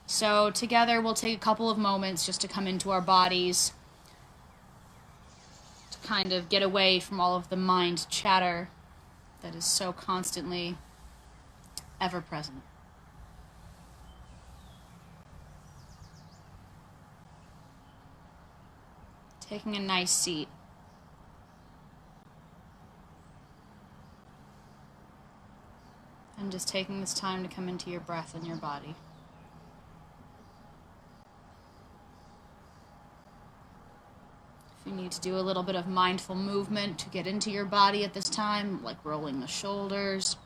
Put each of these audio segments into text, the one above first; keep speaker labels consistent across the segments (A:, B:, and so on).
A: So together we'll take a couple of moments just to come into our bodies, to kind of get away from all of the mind chatter that is so constantly ever present. Taking a nice seat. And just taking this time to come into your breath and your body. If you need to do a little bit of mindful movement to get into your body at this time, like rolling the shoulders,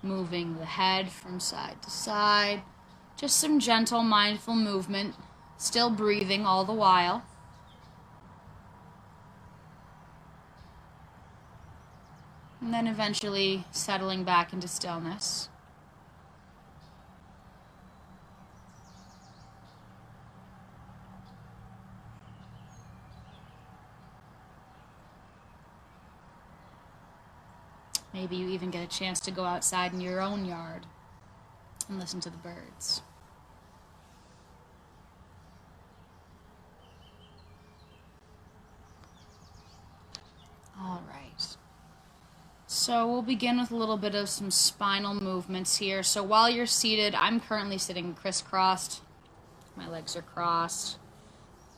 A: moving the head from side to side, just some gentle mindful movement, still breathing all the while. And then eventually settling back into stillness. Maybe you even get a chance to go outside in your own yard and listen to the birds. All right. So we'll begin with a little bit of some spinal movements here. So while you're seated, I'm currently sitting crisscrossed. My legs are crossed.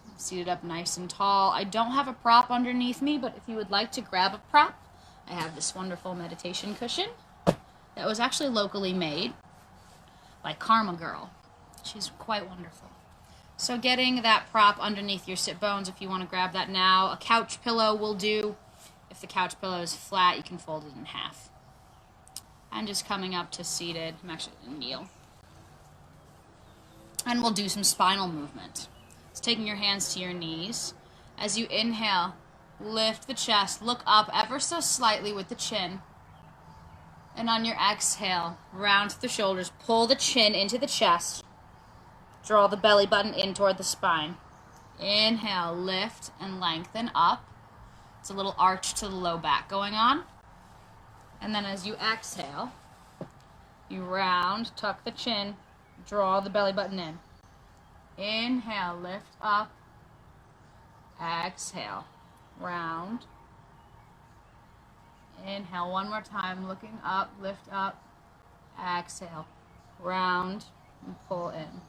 A: I'm seated up nice and tall. I don't have a prop underneath me, but if you would like to grab a prop, I have this wonderful meditation cushion that was actually locally made by Karma Girl. She's quite wonderful. So getting that prop underneath your sit bones, if you want to grab that now. A couch pillow will do. If the couch pillow is flat, you can fold it in half. And just coming up to seated. I'm actually going to kneel. And we'll do some spinal movement. So taking your hands to your knees. As you inhale, lift the chest, look up ever so slightly with the chin. And on your exhale, round the shoulders, pull the chin into the chest. Draw the belly button in toward the spine. Inhale, lift and lengthen up. It's a little arch to the low back going on. And then as you exhale, you round, tuck the chin, draw the belly button in. Inhale, lift up. Exhale, round. Inhale one more time, looking up, lift up. Exhale, round, and pull in.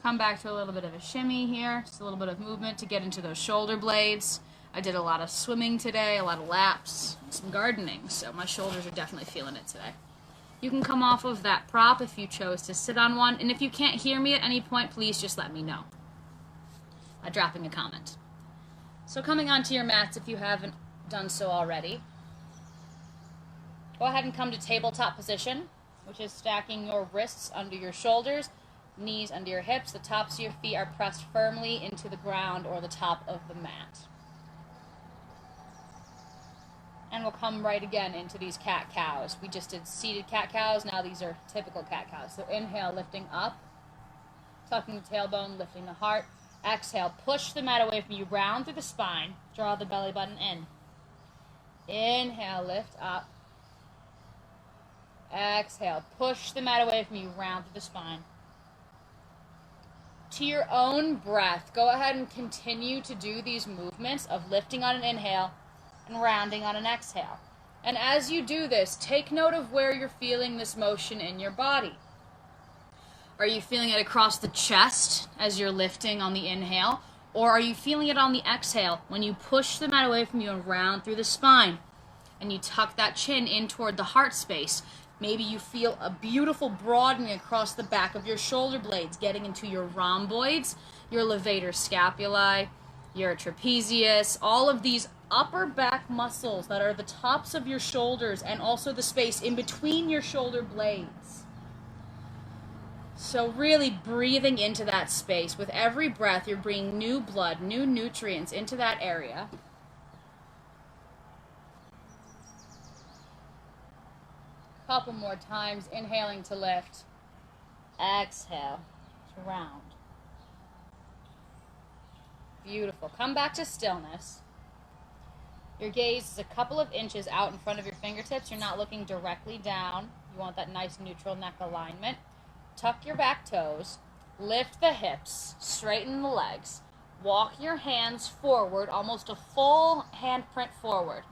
A: Come back to a little bit of a shimmy here, just a little bit of movement to get into those shoulder blades. I did a lot of swimming today, a lot of laps, some gardening, so my shoulders are definitely feeling it today. You can come off of that prop if you chose to sit on one, and if you can't hear me at any point, please just let me know by dropping a comment. So coming onto your mats if you haven't done so already. Go ahead and come to tabletop position, which is stacking your wrists under your shoulders, knees under your hips. The tops of your feet are pressed firmly into the ground or the top of the mat. And we'll come right again into these cat-cows. We just did seated cat-cows. Now these are typical cat-cows. So inhale, lifting up, tucking the tailbone, lifting the heart. Exhale, push the mat away from you, round through the spine. Draw the belly button in. Inhale, lift up. Exhale, push the mat away from you, round through the spine. To your own breath, go ahead and continue to do these movements of lifting on an inhale and rounding on an exhale. And as you do this, take note of where you're feeling this motion in your body. Are you feeling it across the chest as you're lifting on the inhale? Or are you feeling it on the exhale when you push the mat away from you and round through the spine? And you tuck that chin in toward the heart space. Maybe you feel a beautiful broadening across the back of your shoulder blades, getting into your rhomboids, your levator scapulae, your trapezius, all of these upper back muscles that are the tops of your shoulders and also the space in between your shoulder blades. So really breathing into that space. With every breath, you're bringing new blood, new nutrients into that area. Couple more times, inhaling to lift. Exhale to round. Beautiful. Come back to stillness. Your gaze is a couple of inches out in front of your fingertips. You're not looking directly down. You want that nice neutral neck alignment. tuck your back toes, lift the hips, straighten the legs, walk your hands forward, almost a full handprint forward.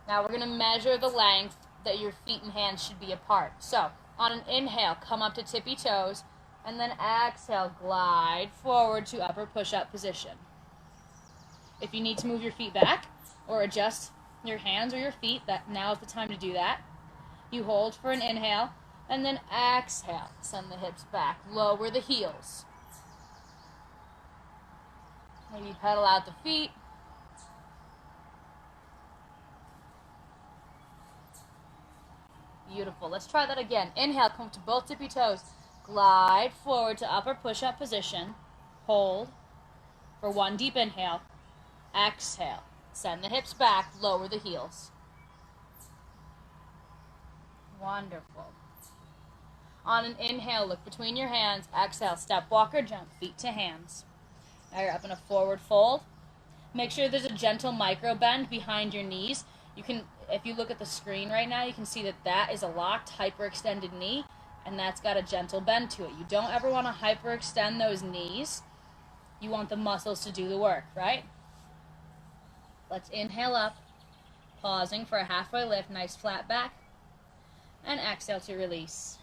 A: Now we're going to measure the length that your feet and hands should be apart. So, on an inhale, come up to tippy toes, and then exhale, glide forward to upper push-up position. If you need to move your feet back or adjust your hands or your feet, now is the time to do that. You hold for an inhale, and then exhale. Send the hips back. Lower the heels. Maybe pedal out the feet. Beautiful. Let's try that again. Inhale, come to both tippy toes. Glide forward to upper push-up position. Hold for one deep inhale. Exhale. Send the hips back. Lower the heels. Wonderful. On an inhale, look between your hands. Exhale, step, walk, or jump, feet to hands. Now you're up in a forward fold. Make sure there's a gentle micro bend behind your knees. You can, if you look at the screen right now, you can see that is a locked, hyperextended knee, and that's got a gentle bend to it. You don't ever want to hyperextend those knees. You want the muscles to do the work, right? Let's inhale up, pausing for a halfway lift, nice flat back, and exhale to release.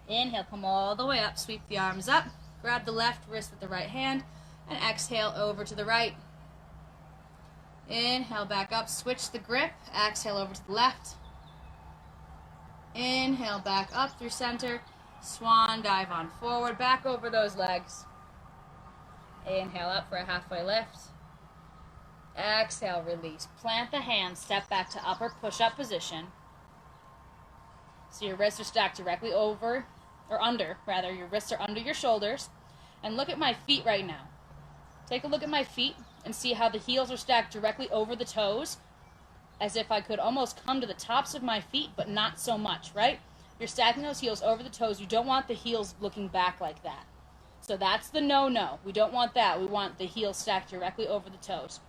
A: Inhale, come all the way up, sweep the arms up, grab the left wrist with the right hand, and exhale over to the right. Inhale, back up, switch the grip, exhale over to the left. Inhale, back up through center, swan dive on forward, back over those legs. Inhale up for a halfway lift. Exhale, release. Plant the hands, step back to upper push-up position. So your wrists are stacked directly over, or under, rather, your wrists are under your shoulders. And look at my feet right now. Take a look at my feet and see how the heels are stacked directly over the toes, as if I could almost come to the tops of my feet, but not so much, right? You're stacking those heels over the toes. You don't want the heels looking back like that. So that's the no-no. We don't want that. We want the heels stacked directly over the toes.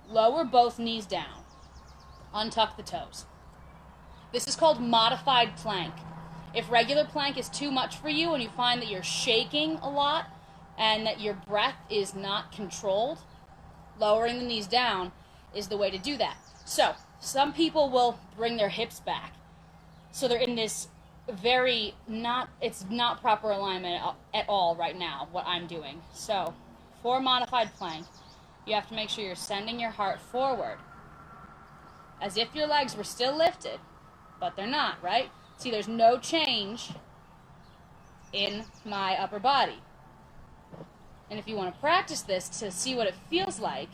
A: Lower both knees down. Untuck the toes. This is called modified plank. If regular plank is too much for you and you find that you're shaking a lot and that your breath is not controlled, lowering the knees down is the way to do that. So, some people will bring their hips back. So they're in this it's not proper alignment at all right now, what I'm doing. So, for modified plank, you have to make sure you're sending your heart forward, as if your legs were still lifted, but they're not, right? See, there's no change in my upper body. And if you want to practice this to see what it feels like,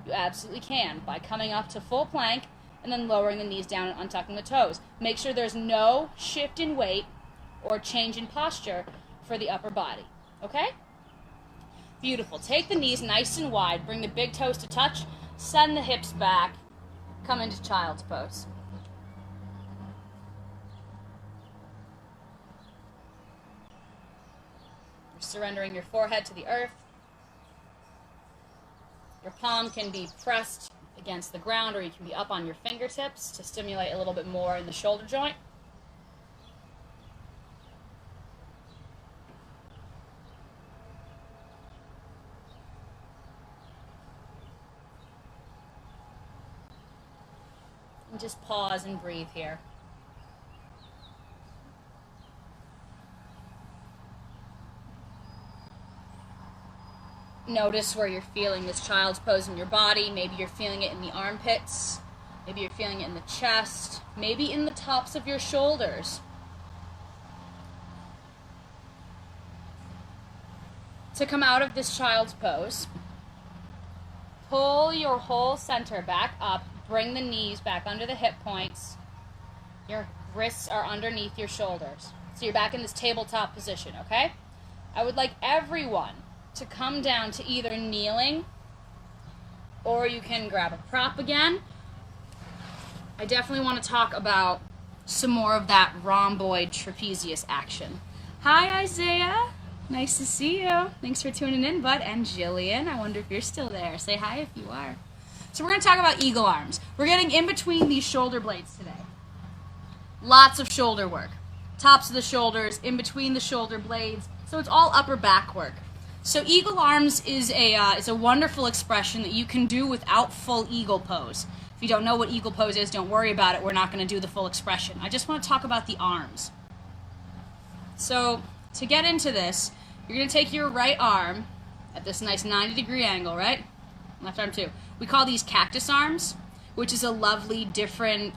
A: you absolutely can by coming up to full plank and then lowering the knees down and untucking the toes. Make sure there's no shift in weight or change in posture for the upper body. Okay? Beautiful. Take the knees nice and wide. Bring the big toes to touch. Send the hips back. Come into child's pose. You're surrendering your forehead to the earth. Your palm can be pressed against the ground, or you can be up on your fingertips to stimulate a little bit more in the shoulder joint. And just pause and breathe here. Notice where you're feeling this child's pose in your body. Maybe you're feeling it in the armpits. Maybe you're feeling it in the chest. Maybe in the tops of your shoulders. To come out of this child's pose, pull your whole center back up. Bring the knees back under the hip points. Your wrists are underneath your shoulders. So you're back in this tabletop position, okay? I would like everyone to come down to either kneeling, or you can grab a prop again. I definitely want to talk about some more of that rhomboid trapezius action. Hi, Isaiah. Nice to see you. Thanks for tuning in, bud. And Jillian, I wonder if you're still there. Say hi if you are. So we're going to talk about eagle arms. We're getting in between these shoulder blades today. Lots of shoulder work. tops of the shoulders, in between the shoulder blades. So it's all upper back work. So eagle arms is a wonderful expression that you can do without full eagle pose. If you don't know what eagle pose is, don't worry about it. We're not going to do the full expression. I just want to talk about the arms. So to get into this, you're going to take your right arm at this nice 90-degree angle, right? Left arm too. We call these cactus arms, which is a lovely different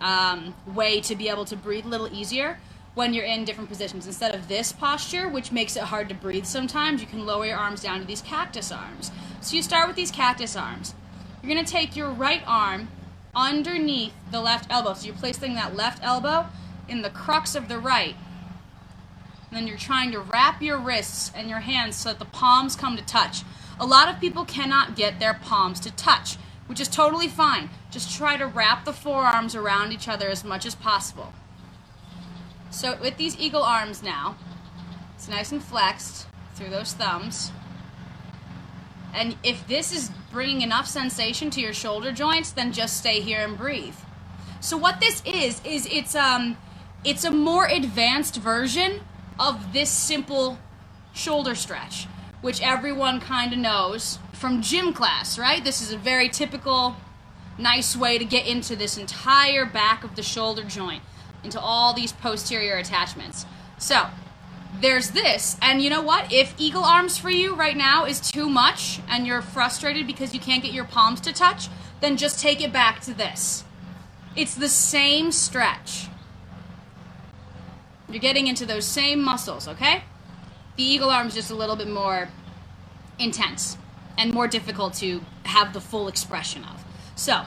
A: way to be able to breathe a little easier when you're in different positions. Instead of this posture, which makes it hard to breathe sometimes, you can lower your arms down to these cactus arms. So you start with these cactus arms. You're going to take your right arm underneath the left elbow. So you're placing that left elbow in the crux of the right. And then you're trying to wrap your wrists and your hands so that the palms come to touch. A lot of people cannot get their palms to touch, which is totally fine. Just try to wrap the forearms around each other as much as possible. So with these eagle arms now, it's nice and flexed through those thumbs. And if this is bringing enough sensation to your shoulder joints, then just stay here and breathe. So what this is it's a more advanced version of this simple shoulder stretch, which everyone kind of knows from gym class, right? This is a very typical, nice way to get into this entire back of the shoulder joint, into all these posterior attachments. So there's this, and you know what? If eagle arms for you right now is too much and you're frustrated because you can't get your palms to touch, then just take it back to this. It's the same stretch. You're getting into those same muscles, okay? The eagle arm is just a little bit more intense and more difficult to have the full expression of. So,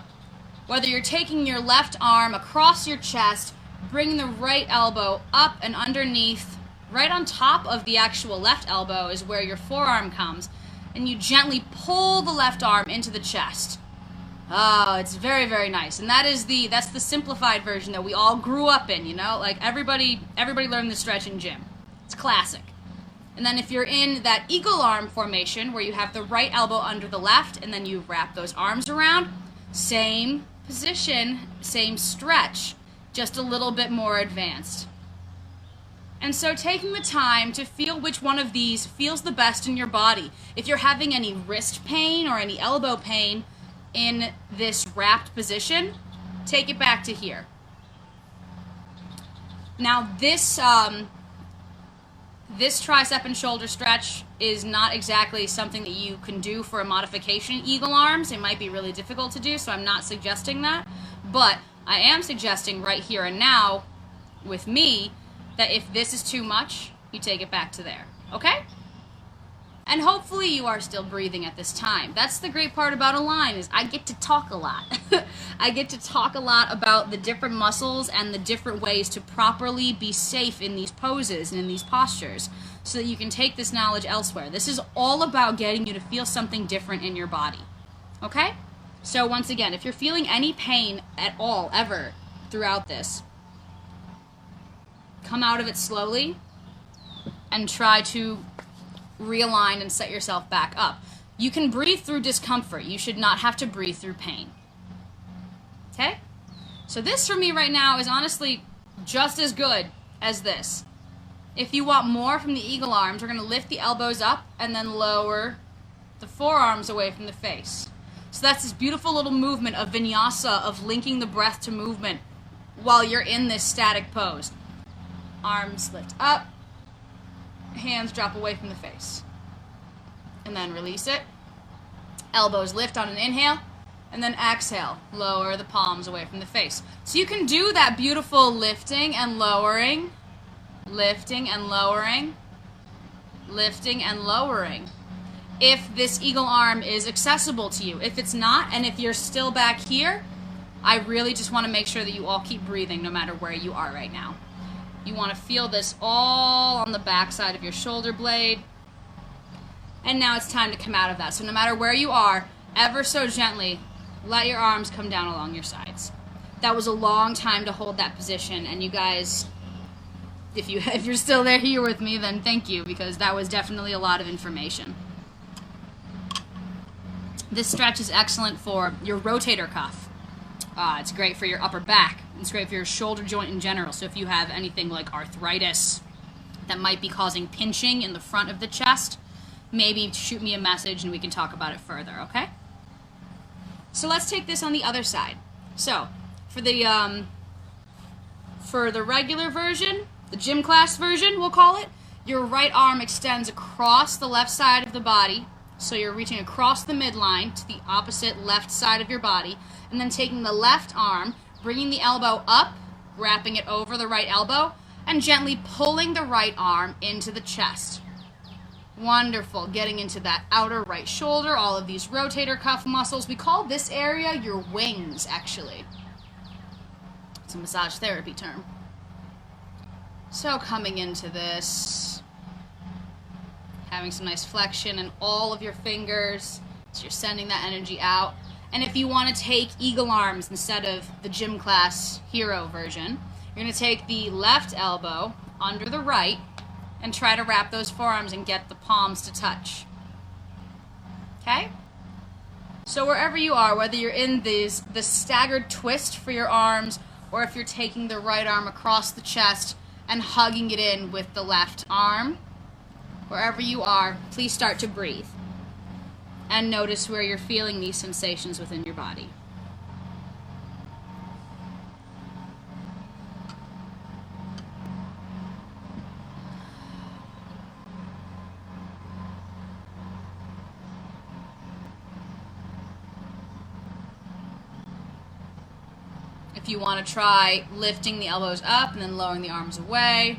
A: whether you're taking your left arm across your chest, bringing the right elbow up and underneath, right on top of the actual left elbow is where your forearm comes, and you gently pull the left arm into the chest. Oh, it's very, very nice. And that's the simplified version that we all grew up in, you know? Like everybody learned the stretch in gym. It's classic. And then if you're in that eagle arm formation where you have the right elbow under the left and then you wrap those arms around, same position, same stretch, just a little bit more advanced. And so taking the time to feel which one of these feels the best in your body. If you're having any wrist pain or any elbow pain in this wrapped position, take it back to here. Now this tricep and shoulder stretch is not exactly something that you can do for a modification eagle arms. It might be really difficult to do, so I'm not suggesting that. But I am suggesting right here and now with me that if this is too much, you take it back to there, okay? And hopefully you are still breathing at this time. That's the great part about Align, is I get to talk a lot. I get to talk a lot about the different muscles and the different ways to properly be safe in these poses and in these postures so that you can take this knowledge elsewhere. This is all about getting you to feel something different in your body, okay? So once again, if you're feeling any pain at all, ever, throughout this, come out of it slowly and try to realign and set yourself back up. You can breathe through discomfort. You should not have to breathe through pain. Okay? So this for me right now is honestly just as good as this. If you want more from the eagle arms, we're going to lift the elbows up and then lower the forearms away from the face. So that's this beautiful little movement of vinyasa, of linking the breath to movement while you're in this static pose. Arms lift up, hands drop away from the face. And then release it. Elbows lift on an inhale, and then exhale. Lower the palms away from the face. So you can do that beautiful lifting and lowering, lifting and lowering, lifting and lowering. If this eagle arm is accessible to you. If it's not, and if you're still back here, I really just want to make sure that you all keep breathing no matter where you are right now. You want to feel this all on the back side of your shoulder blade. And now it's time to come out of that. So no matter where you are, ever so gently, let your arms come down along your sides. That was a long time to hold that position, and you guys, if you're still there here with me, then thank you, because that was definitely a lot of information. This stretch is excellent for your rotator cuff. It's great for your upper back. It's great for your shoulder joint in general. So if you have anything like arthritis that might be causing pinching in the front of the chest, maybe shoot me a message and we can talk about it further, okay? So let's take this on the other side. So for the regular version, the gym class version, we'll call it, your right arm extends across the left side of the body. So you're reaching across the midline to the opposite left side of your body, and then taking the left arm, bringing the elbow up, wrapping it over the right elbow, and gently pulling the right arm into the chest. Wonderful. Getting into that outer right shoulder, all of these rotator cuff muscles. We call this area your wings, actually. It's a massage therapy term. So coming into this, having some nice flexion in all of your fingers, so you're sending that energy out. And if you want to take eagle arms instead of the gym class hero version, you're going to take the left elbow under the right and try to wrap those forearms and get the palms to touch. Okay? So wherever you are, whether you're in the staggered twist for your arms, or if you're taking the right arm across the chest and hugging it in with the left arm, wherever you are, please start to breathe and notice where you're feeling these sensations within your body. If you want to try lifting the elbows up and then lowering the arms away,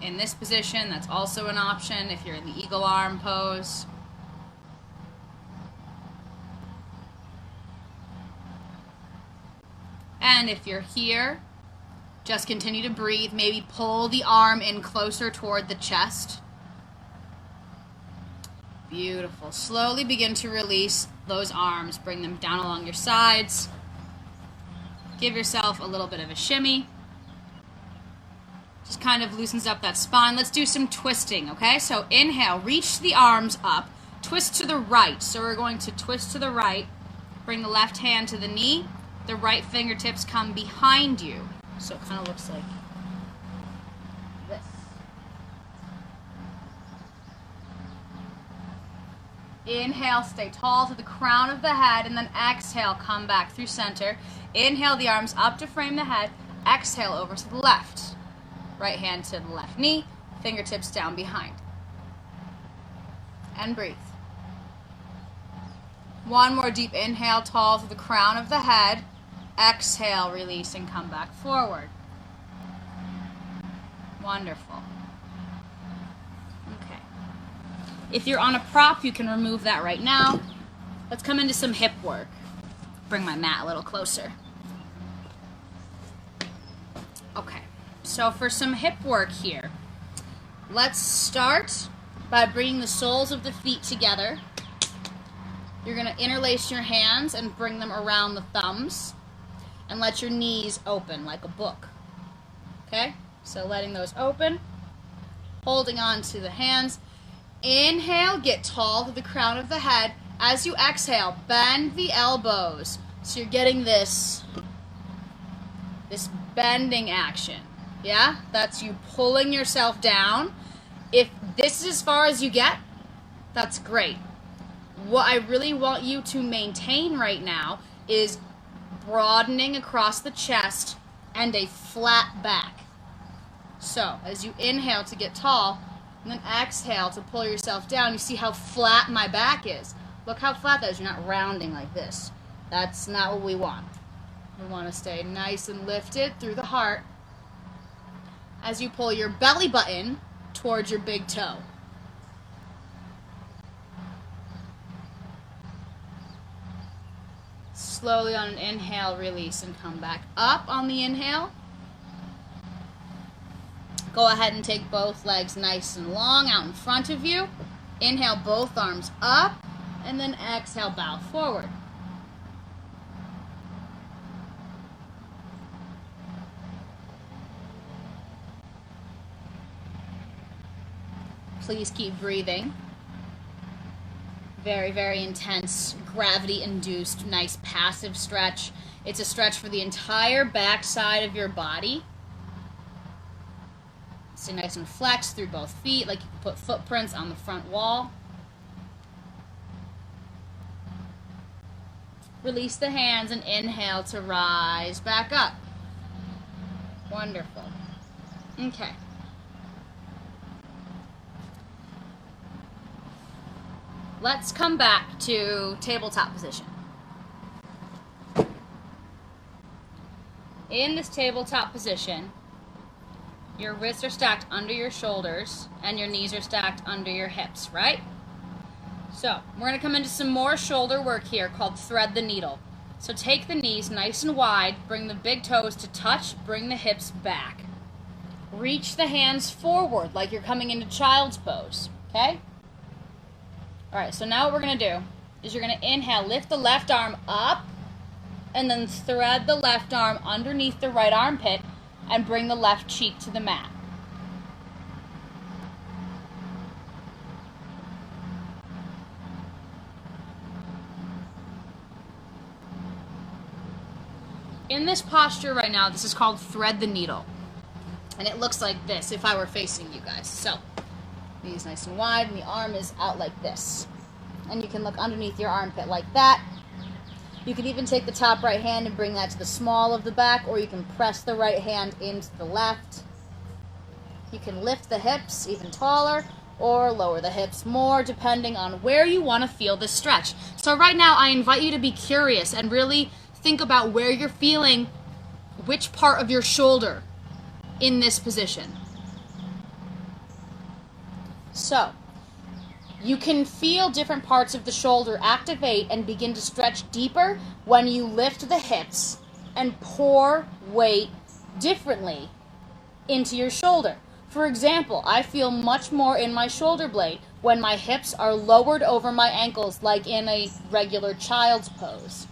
A: in this position, that's also an option if you're in the eagle arm pose. And if you're here, just continue to breathe. Maybe pull the arm in closer toward the chest. Beautiful. Slowly begin to release those arms. Bring them down along your sides. Give yourself a little bit of a shimmy. Just kind of loosens up that spine. Let's do some twisting, okay? So inhale, reach the arms up, twist to the right. So we're going to twist to the right, bring the left hand to the knee, the right fingertips come behind you. So it kind of looks like this. Inhale, stay tall to the crown of the head, and then exhale, come back through center. Inhale the arms up to frame the head, exhale over to the left. Right hand to the left knee, fingertips down behind. And breathe. One more deep inhale, tall to the crown of the head. Exhale, release, and come back forward. Wonderful. Okay. If you're on a prop, you can remove that right now. Let's come into some hip work. Bring my mat a little closer. Okay. So for some hip work here, let's start by bringing the soles of the feet together. You're going to interlace your hands and bring them around the thumbs and let your knees open like a book. Okay? So letting those open, holding on to the hands. Inhale, get tall to the crown of the head. As you exhale, bend the elbows. So you're getting this bending action. Yeah, that's you pulling yourself down. If this is as far as you get, that's great. What I really want you to maintain right now is broadening across the chest and a flat back. So as you inhale to get tall, and then exhale to pull yourself down, you see how flat my back is. Look how flat that is. You're not rounding like this. That's not what we want. We want to stay nice and lifted through the heart as you pull your belly button towards your big toe. Slowly on an inhale, release and come back up on the inhale. Go ahead and take both legs nice and long out in front of you. Inhale, both arms up, and then exhale, bow forward. Please keep breathing. Very, very intense, gravity-induced, nice passive stretch. It's a stretch for the entire back side of your body. Stay nice and flexed through both feet, like you can put footprints on the front wall. Release the hands and inhale to rise back up. Wonderful. Okay. Let's come back to tabletop position. In this tabletop position, your wrists are stacked under your shoulders and your knees are stacked under your hips, right? So, we're going to come into some more shoulder work here called thread the needle. So take the knees nice and wide, bring the big toes to touch, bring the hips back. Reach the hands forward like you're coming into child's pose, okay? Alright, so now what we're going to do is you're going to inhale, lift the left arm up, and then thread the left arm underneath the right armpit and bring the left cheek to the mat. In this posture right now, this is called thread the needle. And it looks like this if I were facing you guys. So, knees nice and wide and the arm is out like this. And you can look underneath your armpit like that. You can even take the top right hand and bring that to the small of the back, or you can press the right hand into the left. You can lift the hips even taller or lower the hips more depending on where you want to feel the stretch. So right now I invite you to be curious and really think about where you're feeling which part of your shoulder in this position. So, you can feel different parts of the shoulder activate and begin to stretch deeper when you lift the hips and pour weight differently into your shoulder. For example, I feel much more in my shoulder blade when my hips are lowered over my ankles like in a regular child's pose.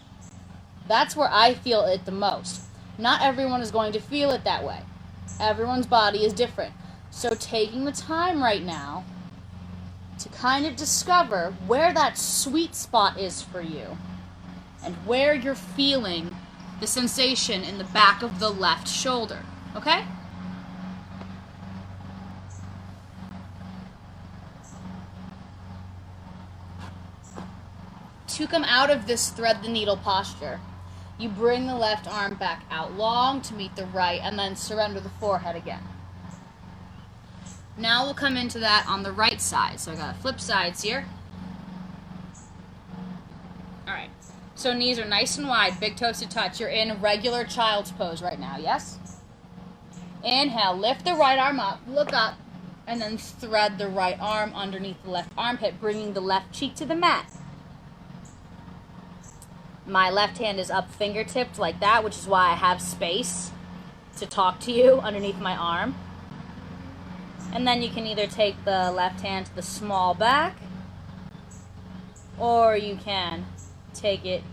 A: That's where I feel it the most. Not everyone is going to feel it that way. Everyone's body is different. So taking the time right now to kind of discover where that sweet spot is for you and where you're feeling the sensation in the back of the left shoulder, okay? To come out of this thread the needle posture, you bring the left arm back out long to meet the right and then surrender the forehead again. Now we'll come into that on the right side. So I got flip sides here. Alright, so knees are nice and wide, big toes to touch. You're in regular child's pose right now, yes? Inhale, lift the right arm up, look up, and then thread the right arm underneath the left armpit, bringing the left cheek to the mat. My left hand is up fingertipped like that, which is why I have space to talk to you underneath my arm. And then you can either take the left hand to the small back, or you can take it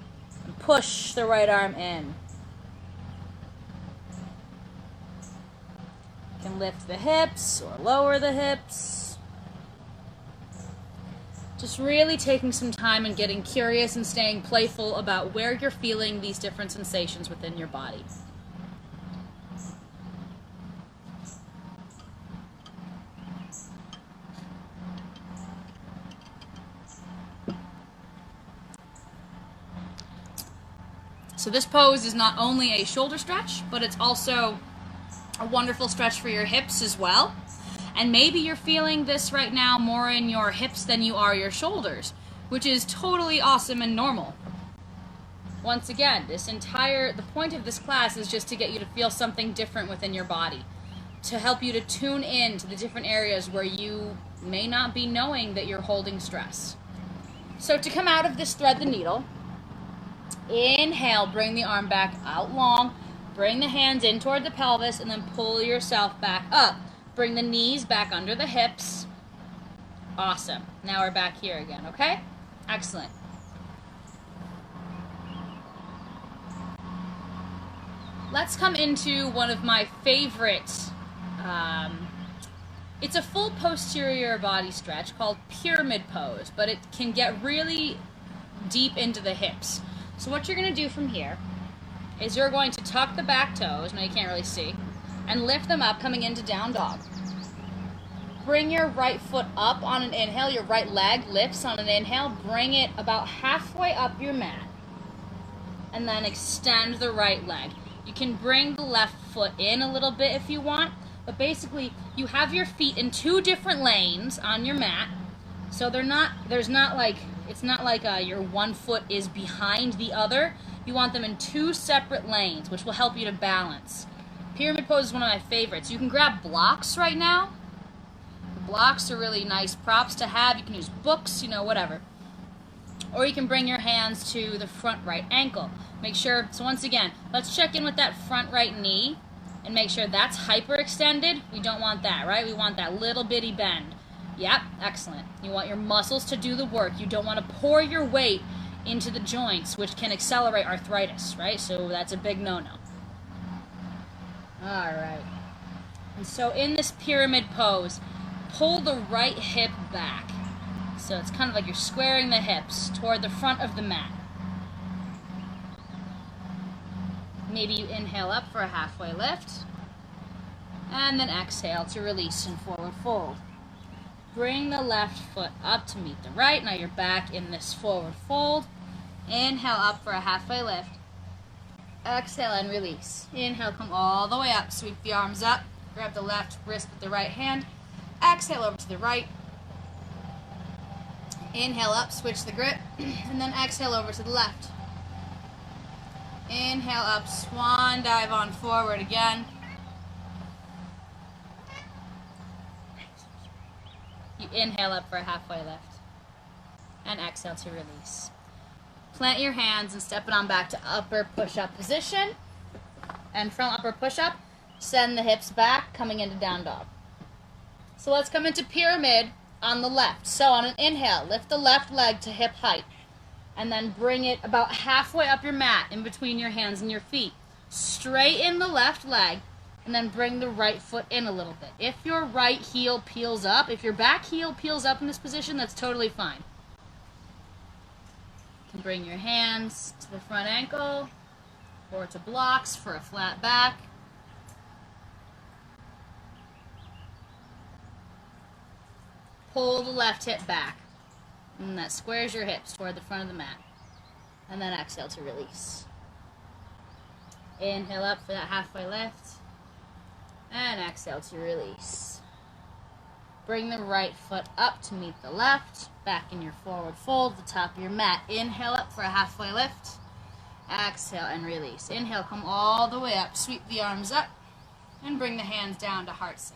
A: and push the right arm in. You can lift the hips or lower the hips. Just really taking some time and getting curious and staying playful about where you're feeling these different sensations within your body. So this pose is not only a shoulder stretch, but it's also a wonderful stretch for your hips as well. And maybe you're feeling this right now more in your hips than you are your shoulders, which is totally awesome and normal. Once again, the point of this class is just to get you to feel something different within your body, to help you to tune in to the different areas where you may not be knowing that you're holding stress. So to come out of this thread the needle, inhale, bring the arm back out long, bring the hands in toward the pelvis, and then pull yourself back up. Bring the knees back under the hips. Awesome. Now we're back here again, okay? Excellent. Let's come into one of my favorite, it's a full posterior body stretch called pyramid pose, but it can get really deep into the hips. So what you're going to do from here is you're going to tuck the back toes, no you can't really see, and lift them up coming into down dog. Bring your right foot up on an inhale, your right leg lifts on an inhale, bring it about halfway up your mat, and then extend the right leg. You can bring the left foot in a little bit if you want, but basically you have your feet in two different lanes on your mat, so it's not like your one foot is behind the other. You want them in two separate lanes, which will help you to balance. Pyramid pose is one of my favorites. You can grab blocks right now. Blocks are really nice props to have. You can use books, whatever. Or you can bring your hands to the front right ankle. Make sure, so once again, let's check in with that front right knee and make sure that's hyperextended. We don't want that, right? We want that little bitty bend. Yep, excellent. You want your muscles to do the work. You don't want to pour your weight into the joints, which can accelerate arthritis, right? So that's a big no-no. All right. And so in this pyramid pose, pull the right hip back. So it's kind of like you're squaring the hips toward the front of the mat. Maybe you inhale up for a halfway lift, and then exhale to release and forward fold. Bring the left foot up to meet the right. Now you're back in this forward fold. Inhale up for a halfway lift. Exhale and release. Inhale, come all the way up. Sweep the arms up. Grab the left wrist with the right hand. Exhale over to the right. Inhale up, switch the grip, and then exhale over to the left. Inhale up, swan dive on forward again. You inhale up for a halfway lift. And exhale to release. Plant your hands and step it on back to upper push-up position. And from upper push-up, send the hips back, coming into down dog. So let's come into pyramid on the left. So on an inhale, lift the left leg to hip height. And then bring it about halfway up your mat in between your hands and your feet. Straighten the left leg. And then bring the right foot in a little bit. If your right heel peels up, if your back heel peels up in this position, that's totally fine. You can bring your hands to the front ankle or to blocks for a flat back. Pull the left hip back. And that squares your hips toward the front of the mat. And then exhale to release. Inhale up for that halfway lift. And exhale to release. Bring the right foot up to meet the left. Back in your forward fold, the top of your mat. Inhale up for a halfway lift. Exhale and release. Inhale, come all the way up. Sweep the arms up. And bring the hands down to heart center.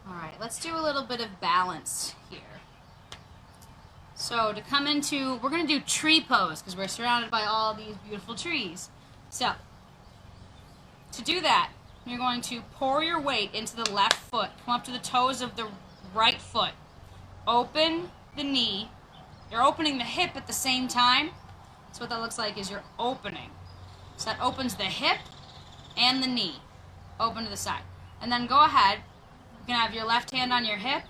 A: All right, let's do a little bit of balance here. So to come into, we're going to do tree pose because we're surrounded by all these beautiful trees. So to do that, you're going to pour your weight into the left foot. Come up to the toes of the right foot. Open the knee. You're opening the hip at the same time. So what that looks like is you're opening. So that opens the hip and the knee. Open to the side. And then go ahead. You can have your left hand on your hip.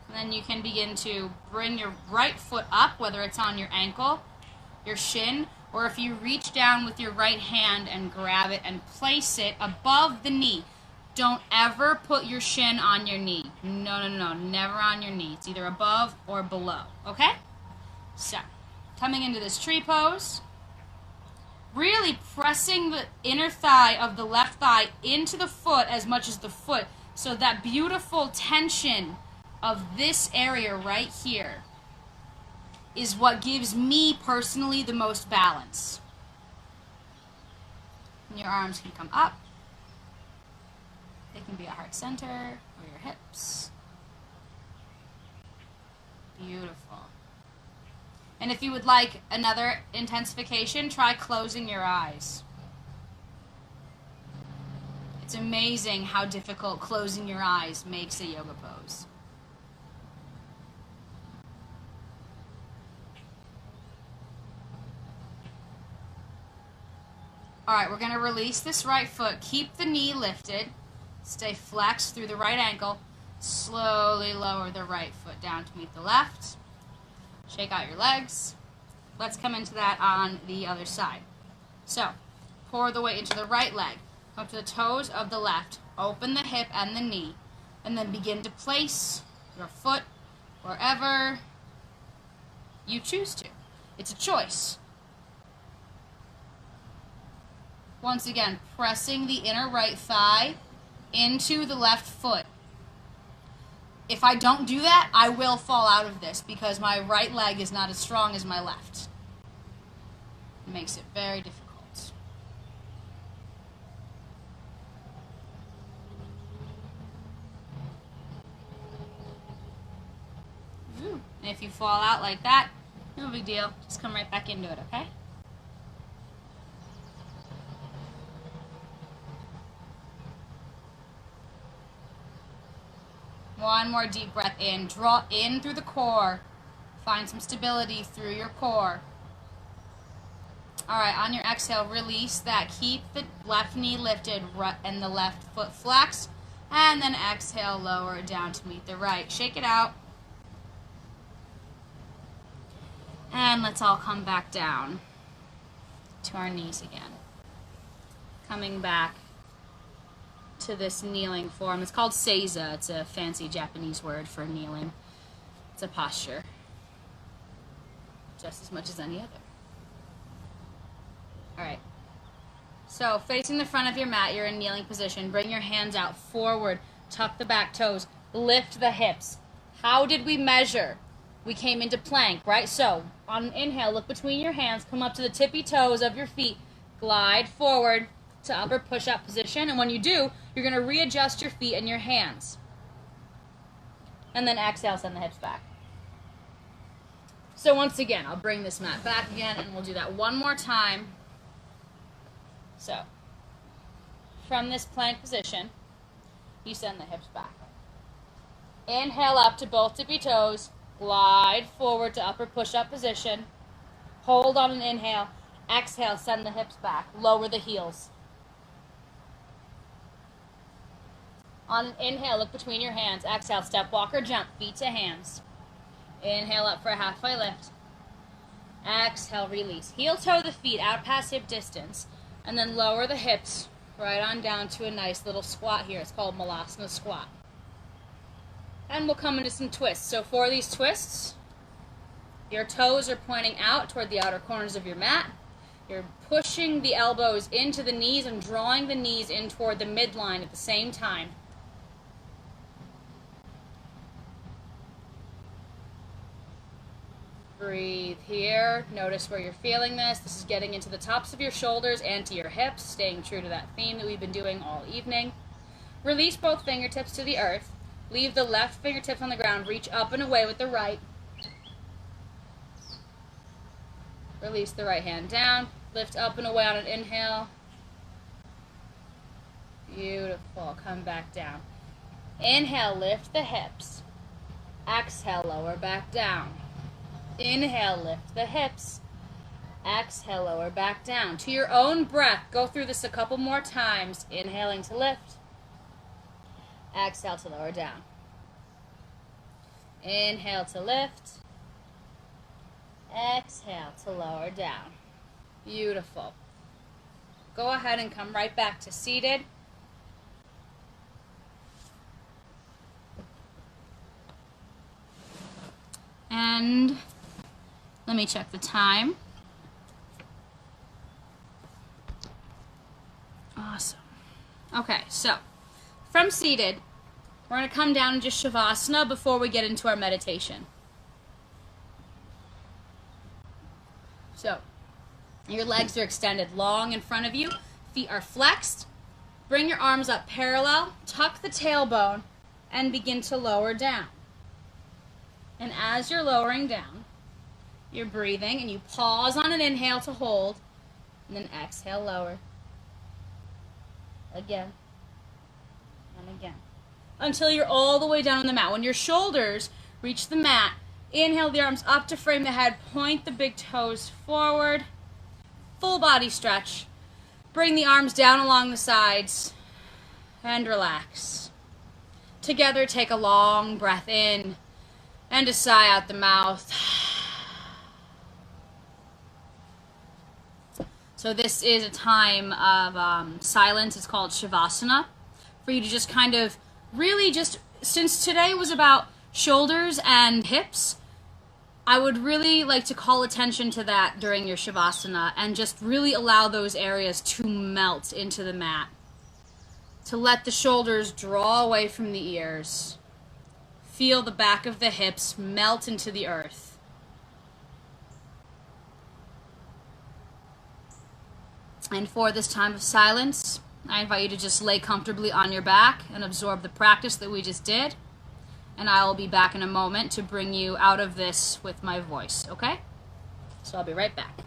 A: And then you can begin to bring your right foot up, whether it's on your ankle, your shin, or if you reach down with your right hand and grab it and place it above the knee. Don't ever put your shin on your knee. No, never on your knee. It's either above or below, okay? So, coming into this tree pose, really pressing the inner thigh of the left thigh into the foot as much as the foot, so that beautiful tension of this area right here is what gives me personally the most balance. And your arms can come up. They can be at heart center or your hips. Beautiful. And if you would like another intensification, try closing your eyes. It's amazing how difficult closing your eyes makes a yoga pose. All right, we're going to release this right foot. Keep the knee lifted. Stay flexed through the right ankle. Slowly lower the right foot down to meet the left. Shake out your legs. Let's come into that on the other side. So, pour the weight into the right leg. Up to the toes of the left. Open the hip and the knee. And then begin to place your foot wherever you choose to. It's a choice. Once again, pressing the inner right thigh into the left foot. If I don't do that, I will fall out of this because my right leg is not as strong as my left. It makes it very difficult. And if you fall out like that, no big deal. Just come right back into it, okay? One more deep breath in. Draw in through the core. Find some stability through your core. All right, on your exhale, release that. Keep the left knee lifted and the left foot flexed. And then exhale, lower it down to meet the right. Shake it out. And let's all come back down to our knees again. Coming back to this kneeling form. It's called seiza. It's a fancy Japanese word for kneeling. It's a posture, just as much as any other. All right. So facing the front of your mat, you're in kneeling position. Bring your hands out forward. Tuck the back toes. Lift the hips. How did we measure? We came into plank, right? So on an inhale, look between your hands. Come up to the tippy toes of your feet. Glide forward to upper push-up position. And when you do, you're going to readjust your feet and your hands. And then exhale, send the hips back. So once again, I'll bring this mat back again, and we'll do that one more time. So, from this plank position, you send the hips back. Inhale up to both tippy toes. Glide forward to upper push-up position. Hold on an inhale. Exhale, send the hips back. Lower the heels. On an inhale, look between your hands. Exhale, step, walk, or jump, feet to hands. Inhale up for a halfway lift. Exhale, release. Heel toe the feet out past hip distance. And then lower the hips right on down to a nice little squat here. It's called Malasana squat. And we'll come into some twists. So for these twists, your toes are pointing out toward the outer corners of your mat. You're pushing the elbows into the knees and drawing the knees in toward the midline at the same time. Breathe here. Notice where you're feeling this. This is getting into the tops of your shoulders and to your hips, staying true to that theme that we've been doing all evening. Release both fingertips to the earth. Leave the left fingertips on the ground. Reach up and away with the right. Release the right hand down. Lift up and away on an inhale. Beautiful. Come back down. Inhale, lift the hips. Exhale, lower back down. Inhale, lift the hips. Exhale, lower back down. To your own breath, go through this a couple more times. Inhaling to lift. Exhale to lower down. Inhale to lift. Exhale to lower down. Beautiful. Go ahead and come right back to seated. And let me check the time. Awesome. Okay, so from seated, we're going to come down into Shavasana before we get into our meditation. So, your legs are extended long in front of you. Feet are flexed. Bring your arms up parallel. Tuck the tailbone and begin to lower down. And as you're lowering down, you're breathing and you pause on an inhale to hold. And then exhale, lower. Again. And again. Until you're all the way down on the mat. When your shoulders reach the mat, inhale the arms up to frame the head. Point the big toes forward. Full body stretch. Bring the arms down along the sides. and relax. Together, take a long breath in and a sigh out the mouth. So this is a time of silence. It's called Shavasana, for you to just kind of really just, since today was about shoulders and hips, I would really like to call attention to that during your Shavasana and just really allow those areas to melt into the mat. To let the shoulders draw away from the ears. Feel the back of the hips melt into the earth. And for this time of silence, I invite you to just lay comfortably on your back and absorb the practice that we just did. And I will be back in a moment to bring you out of this with my voice, okay? So I'll be right back.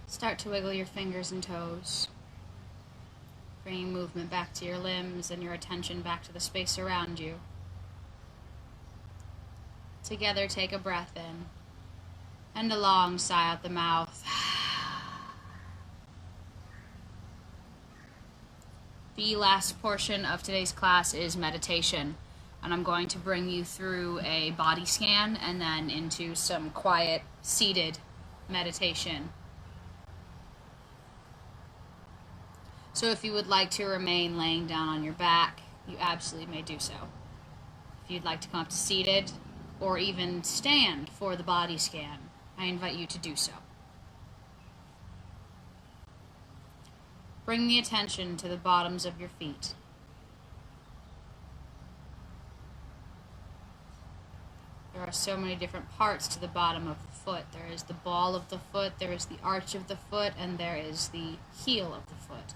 A: Start to wiggle your fingers and toes, bringing movement back to your limbs and your attention back to the space around you. Together, take a breath in and a long sigh out the mouth. The last portion of today's class is meditation, and I'm going to bring you through a body scan and then into some quiet, seated meditation. So if you would like to remain laying down on your back, you absolutely may do so. If you'd like to come up to seated or even stand for the body scan, I invite you to do so. Bring the attention to the bottoms of your feet. There are so many different parts to the bottom of the foot. There is the ball of the foot, there is the arch of the foot, and there is the heel of the foot.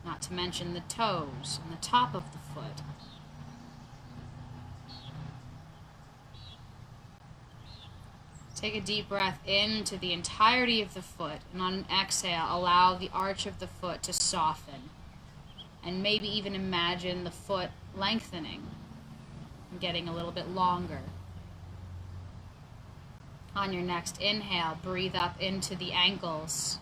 A: Not to mention the toes and the top of the foot. Take a deep breath into the entirety of the foot, and on an exhale, allow the arch of the foot to soften. And maybe even imagine the foot lengthening and getting a little bit longer. On your next inhale, breathe up into the ankles.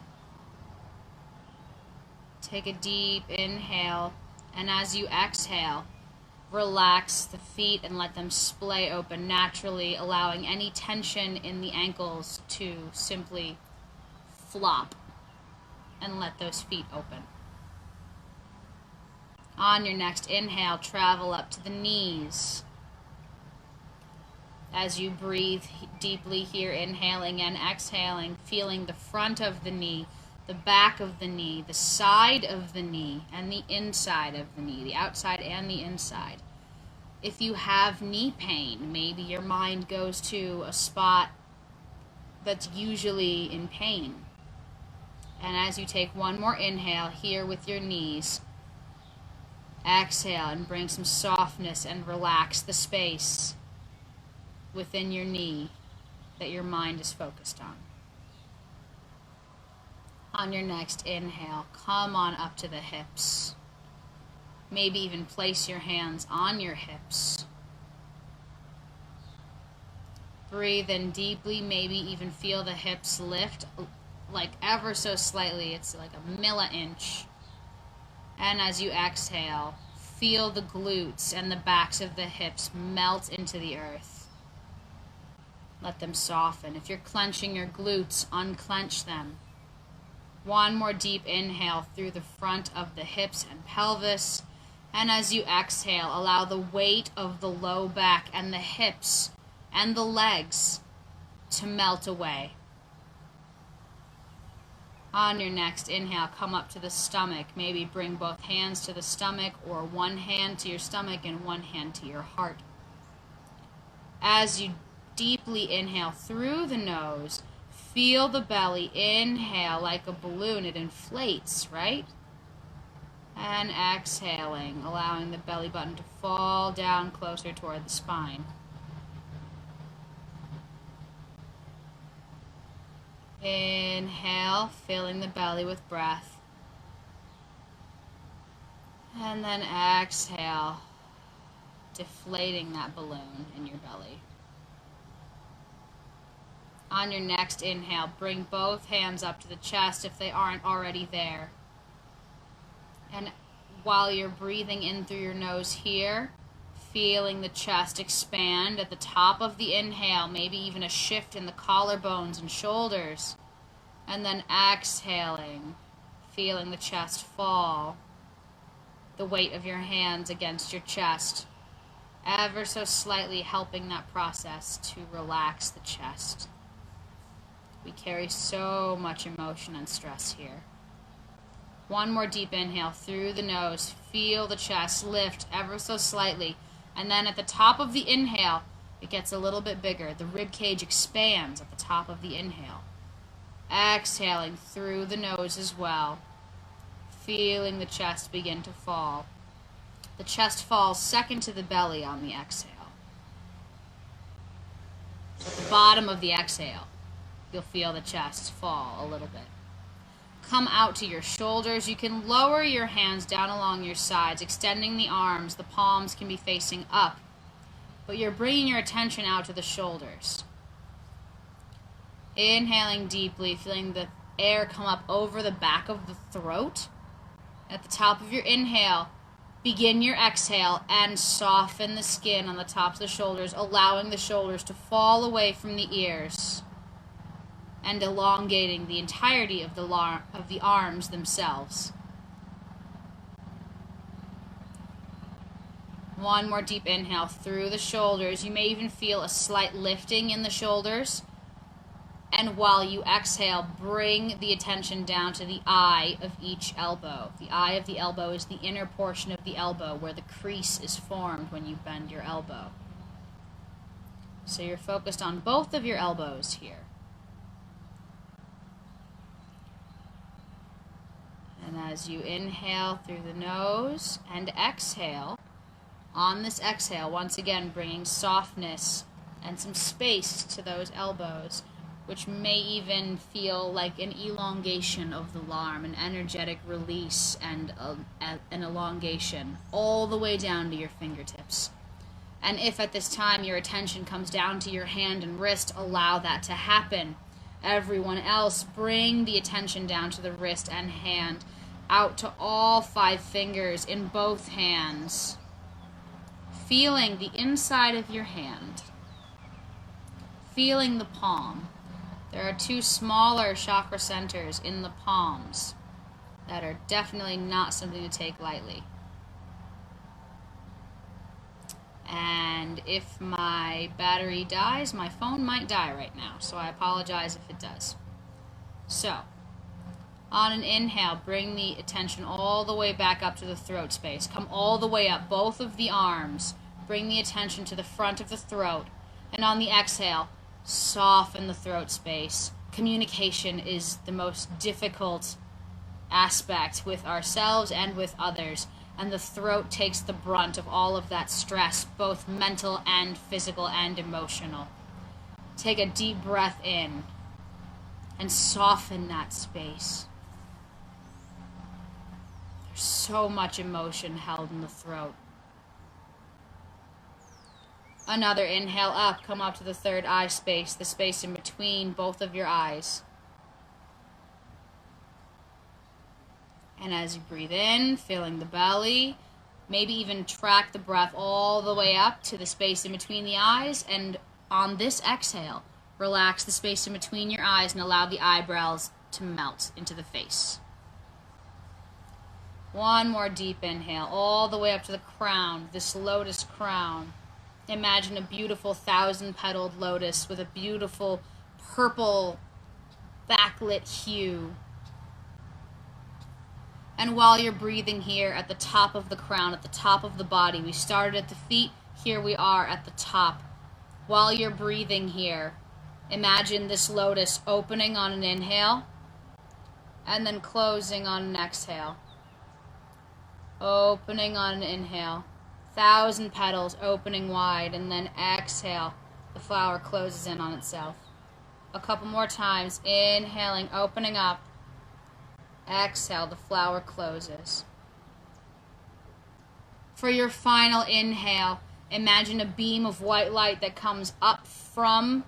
A: Take a deep inhale, and as you exhale, relax the feet and let them splay open naturally, allowing any tension in the ankles to simply flop and let those feet open. On your next inhale, travel up to the knees. As you breathe deeply here, inhaling and exhaling, feeling the front of the knee, the back of the knee, the side of the knee, and the inside of the knee, the outside and the inside. If you have knee pain, maybe your mind goes to a spot that's usually in pain. And as you take one more inhale here with your knees, exhale and bring some softness and relax the space within your knee that your mind is focused on. On your next inhale, come on up to the hips. Maybe even place your hands on your hips. Breathe in deeply, maybe even feel the hips lift like ever so slightly. It's like a milli-inch. And as you exhale, feel the glutes and the backs of the hips melt into the earth. Let them soften. If you're clenching your glutes, unclench them. One more deep inhale through the front of the hips and pelvis. And as you exhale, allow the weight of the low back and the hips and the legs to melt away. On your next inhale, come up to the stomach. Maybe bring both hands to the stomach, or one hand to your stomach and one hand to your heart. As you deeply inhale through the nose, feel the belly inhale like a balloon. It inflates, right? And exhaling, allowing the belly button to fall down closer toward the spine. Inhale, filling the belly with breath. And then exhale, deflating that balloon in your belly. On your next inhale, bring both hands up to the chest if they aren't already there. And while you're breathing in through your nose here, feeling the chest expand at the top of the inhale, maybe even a shift in the collarbones and shoulders. And then exhaling, feeling the chest fall, the weight of your hands against your chest, ever so slightly helping that process to relax the chest. We carry so much emotion and stress here. One more deep inhale through the nose. Feel the chest lift ever so slightly. And then at the top of the inhale, it gets a little bit bigger. The rib cage expands at the top of the inhale. Exhaling through the nose as well. Feeling the chest begin to fall. The chest falls second to the belly on the exhale. At the bottom of the exhale, you'll feel the chest fall a little bit. Come out to your shoulders. You can lower your hands down along your sides, extending the arms. The palms can be facing up, but you're bringing your attention out to the shoulders. Inhaling deeply, feeling the air come up over the back of the throat. At the top of your inhale, begin your exhale and soften the skin on the tops of the shoulders, allowing the shoulders to fall away from the ears and elongating the entirety of the arms themselves. One more deep inhale through the shoulders. You may even feel a slight lifting in the shoulders. And while you exhale, bring the attention down to the eye of each elbow. The eye of the elbow is the inner portion of the elbow where the crease is formed when you bend your elbow. So you're focused on both of your elbows here. And as you inhale through the nose and exhale, on this exhale, once again bringing softness and some space to those elbows, which may even feel like an elongation of the arm, an energetic release and an elongation all the way down to your fingertips. And if at this time your attention comes down to your hand and wrist, allow that to happen. Everyone else, bring the attention down to the wrist and hand, out to all 5 fingers in both hands, feeling the inside of your hand, feeling the palm. There are 2 smaller chakra centers in the palms that are definitely not something to take lightly. And if my battery dies, my phone might die right now, so I apologize if it does. So, on an inhale, bring the attention all the way back up to the throat space. Come all the way up, both of the arms. Bring the attention to the front of the throat. And on the exhale, soften the throat space. Communication is the most difficult aspect with ourselves and with others, and the throat takes the brunt of all of that stress, both mental and physical and emotional. Take a deep breath in and soften that space. There's so much emotion held in the throat. Another inhale up, come up to the third eye space, the space in between both of your eyes. And as you breathe in, filling the belly, maybe even track the breath all the way up to the space in between the eyes, and on this exhale, relax the space in between your eyes and allow the eyebrows to melt into the face. One more deep inhale, all the way up to the crown, this lotus crown. Imagine a beautiful 1,000-petaled lotus with a beautiful purple backlit hue. And while you're breathing here at the top of the crown, at the top of the body, we started at the feet, here we are at the top. While you're breathing here, imagine this lotus opening on an inhale and then closing on an exhale. Opening on an inhale. 1,000 petals opening wide, and then exhale, the flower closes in on itself. A couple more times, inhaling, opening up, exhale, the flower closes. For your final inhale, imagine a beam of white light that comes up from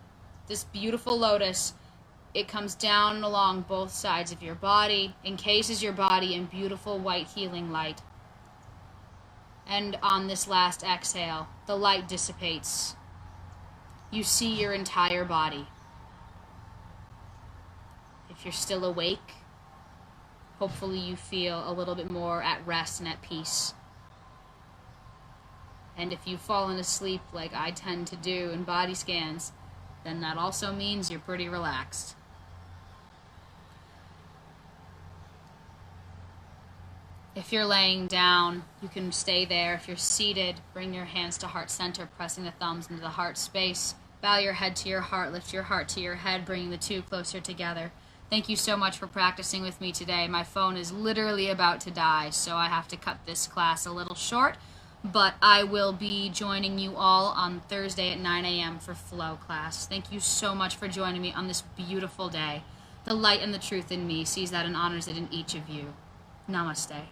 A: this beautiful lotus. It comes down and along both sides of your body, encases your body in beautiful white healing light. And on this last exhale, the light dissipates. You see your entire body. If you're still awake, hopefully you feel a little bit more at rest and at peace. And if you've fallen asleep like I tend to do in body scans, then that also means you're pretty relaxed. If you're laying down, you can stay there. If you're seated, bring your hands to heart center, pressing the thumbs into the heart space. Bow your head to your heart, lift your heart to your head, bringing the 2 closer together. Thank you so much for practicing with me today. My phone is literally about to die, so I have to cut this class a little short. But I will be joining you all on Thursday at 9 a.m. for flow class. Thank you so much for joining me on this beautiful day. The light and the truth in me sees that and honors it in each of you. Namaste.